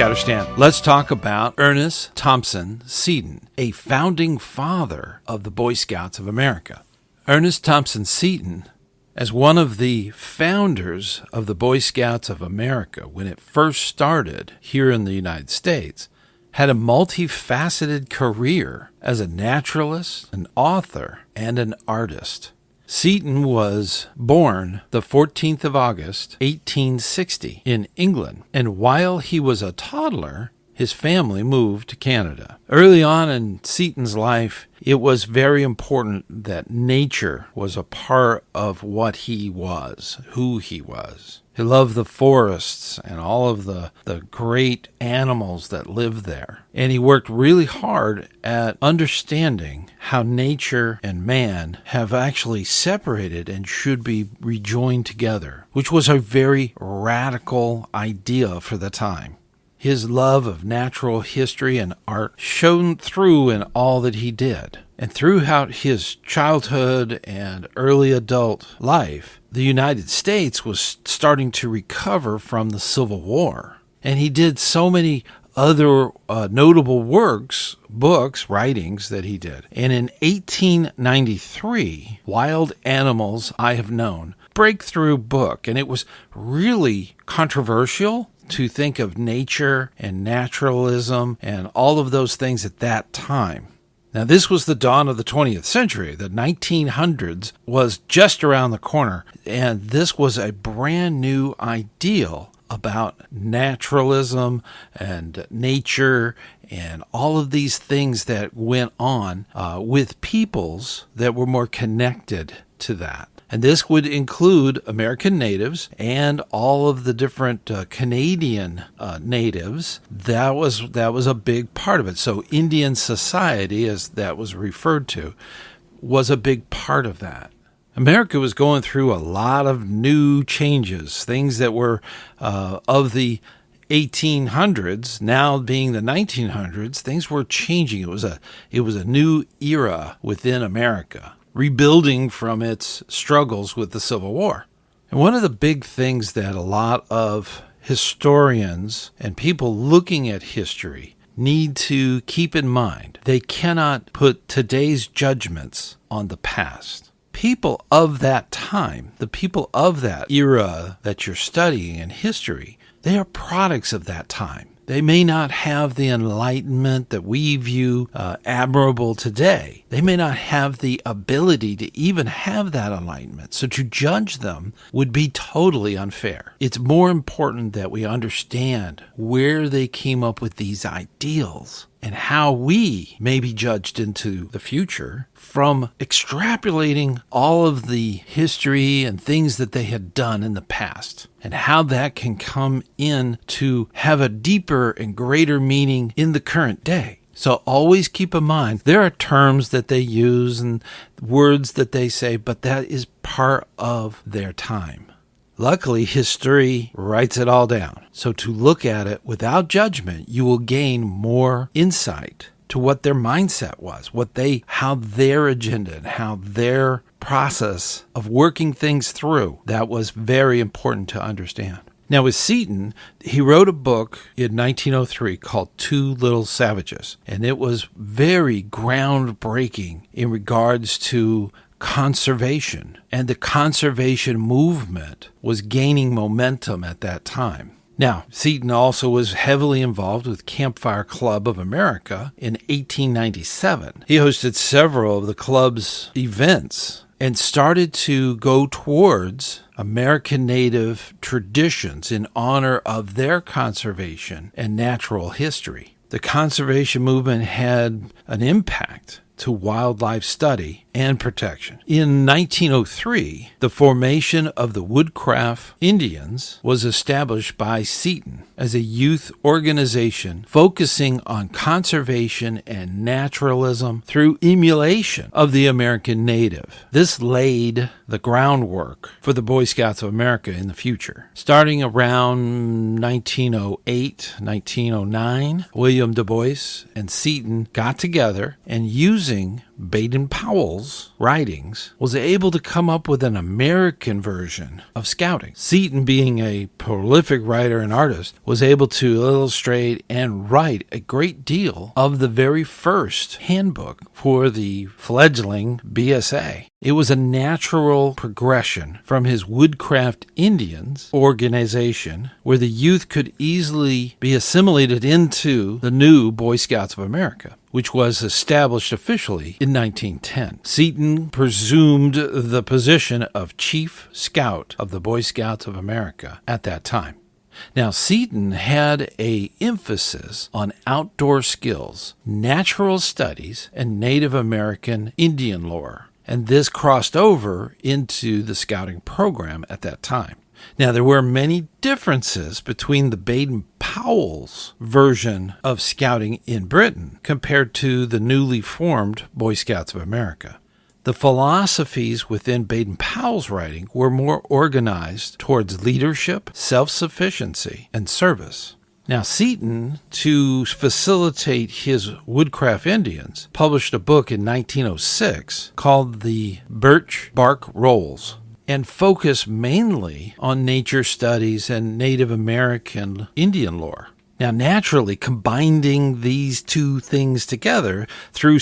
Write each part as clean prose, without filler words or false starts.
ScouterStan. Let's talk about Ernest Thompson Seton, a founding father of the Boy Scouts of America. Ernest Thompson Seton, as one of the founders of the Boy Scouts of America when it first started here in the United States, had a multifaceted career as a naturalist, an author, and an artist. Seton was born the 14th of August, 1860, in England, and while he was a toddler, his family moved to Canada. Early on in Seton's life, it was very important that nature was a part of what he was, who he was. He loved the forests and all of the great animals that lived there. And he worked really hard at understanding how nature and man have actually separated and should be rejoined together, which was a very radical idea for the time. His love of natural history and art shone through in all that he did. And throughout his childhood and early adult life, the United States was starting to recover from the Civil War. And he did so many other notable works, books, writings that he did. And in 1893, Wild Animals I Have Known, breakthrough book. And it was really controversial to think of nature and naturalism and all of those things at that time. Now, this was the dawn of the 20th century. The 1900s was just around the corner, and this was a brand new ideal about naturalism and nature and all of these things that went on with peoples that were more connected to that. And this would include American natives and all of the different Canadian natives. That was a big part of it. So Indian society, as that was referred to, was a big part of that. America was going through a lot of new changes, things that were of the 1800s, now being the 1900s. Things were changing. It was a new era within America, rebuilding from its struggles with the Civil War. And one of the big things that a lot of historians and people looking at history need to keep in mind, they cannot put today's judgments on the past. People of that time, the people of that era that you're studying in history, they are products of that time. They may not have the enlightenment that we view admirable today. They may not have the ability to even have that enlightenment. So to judge them would be totally unfair. It's more important that we understand where they came up with these ideals and how we may be judged into the future from extrapolating all of the history and things that they had done in the past, and how that can come in to have a deeper and greater meaning in the current day. So always keep in mind, there are terms that they use and words that they say, but that is part of their time. Luckily, history writes it all down. So to look at it without judgment, you will gain more insight to what their mindset was, how their agenda and how their process of working things through. That was very important to understand. Now with Seton, he wrote a book in 1903 called Two Little Savages, and it was very groundbreaking in regards to conservation, and the conservation movement was gaining momentum at that time. Now, Seton also was heavily involved with Campfire Club of America in 1897. He hosted several of the club's events and started to go towards American native traditions in honor of their conservation and natural history. The conservation movement had an impact to wildlife study and protection. In 1903, the formation of the Woodcraft Indians was established by Seton as a youth organization focusing on conservation and naturalism through emulation of the American native. This laid the groundwork for the Boy Scouts of America in the future. Starting around 1908, 1909, William Du Bois and Seton got together and using using Baden-Powell's writings, was able to come up with an American version of scouting. Seton, being a prolific writer and artist, was able to illustrate and write a great deal of the very first handbook for the fledgling BSA. It was a natural progression from his Woodcraft Indians organization, where the youth could easily be assimilated into the new Boy Scouts of America, which was established officially in 1910. Seton presumed the position of Chief Scout of the Boy Scouts of America at that time. Now, Seton had an emphasis on outdoor skills, natural studies, and Native American Indian lore, and this crossed over into the scouting program at that time. Now, there were many differences between the Baden-Powell's version of scouting in Britain compared to the newly formed Boy Scouts of America. The philosophies within Baden-Powell's writing were more organized towards leadership, self-sufficiency, and service. Now, Seton, to facilitate his Woodcraft Indians, published a book in 1906 called the Birch Bark Rolls, and focused mainly on nature studies and Native American Indian lore. Now, naturally, combining these two things together through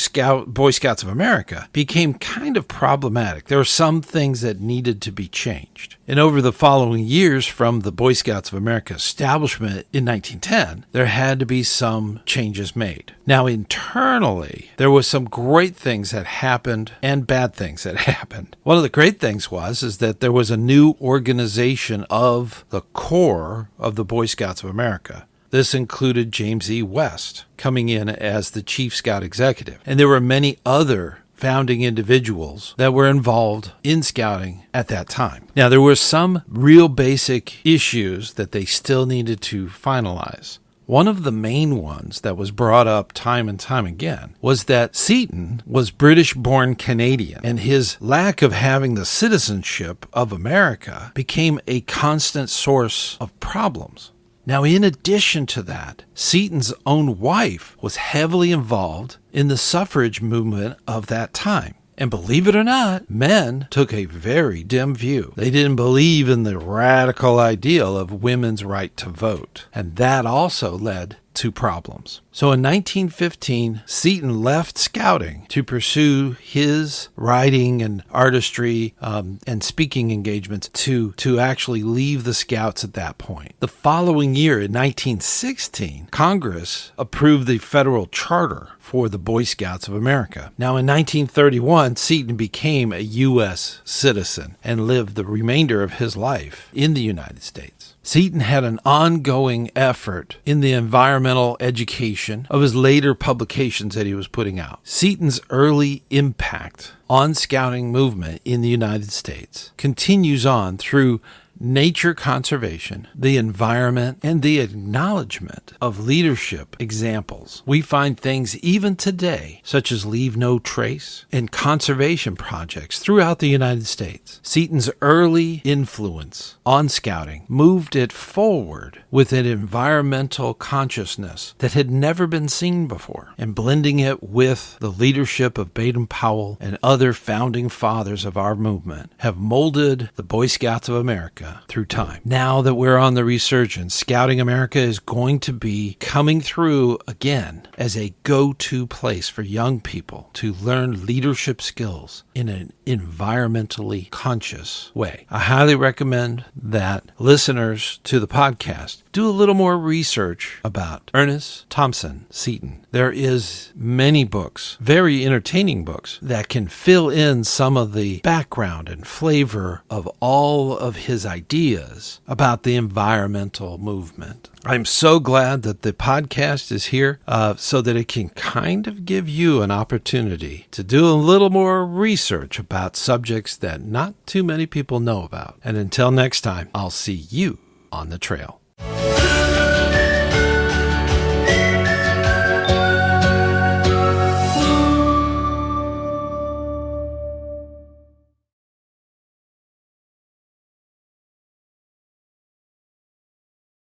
Boy Scouts of America became kind of problematic. There were some things that needed to be changed. And over the following years, from the Boy Scouts of America establishment in 1910, there had to be some changes made. Now, internally, there was some great things that happened and bad things that happened. One of the great things is that there was a new organization of the core of the Boy Scouts of America. This included James E. West coming in as the Chief Scout Executive. And there were many other founding individuals that were involved in scouting at that time. Now, there were some real basic issues that they still needed to finalize. One of the main ones that was brought up time and time again was that Seton was British-born Canadian, and his lack of having the citizenship of America became a constant source of problems. Now, in addition to that, Seton's own wife was heavily involved in the suffrage movement of that time. And believe it or not, men took a very dim view. They didn't believe in the radical ideal of women's right to vote. And that also led to problems. So in 1915, Seton left scouting to pursue his writing and artistry and speaking engagements to actually leave the Scouts at that point. The following year, in 1916, Congress approved the federal charter for the Boy Scouts of America. Now, in 1931, Seton became a U.S. citizen and lived the remainder of his life in the United States. Seton had an ongoing effort in the environmental education of his later publications that he was putting out. Seton's early impact on scouting movement in the United States continues on through nature conservation, the environment, and the acknowledgement of leadership examples. We find things even today, such as Leave No Trace and conservation projects throughout the United States. Seton's early influence on scouting moved it forward with an environmental consciousness that had never been seen before, and blending it with the leadership of Baden-Powell and other founding fathers of our movement have molded the Boy Scouts of America through time. Now that we're on the resurgence, Scouting America is going to be coming through again as a go-to place for young people to learn leadership skills in an environmentally conscious way. I highly recommend that listeners to the podcast do a little more research about Ernest Thompson Seton. There is many books, very entertaining books, that can fill in some of the background and flavor of all of his ideas about the environmental movement. I'm so glad that the podcast is here so that it can kind of give you an opportunity to do a little more research about subjects that not too many people know about. And until next time, I'll see you on the trail.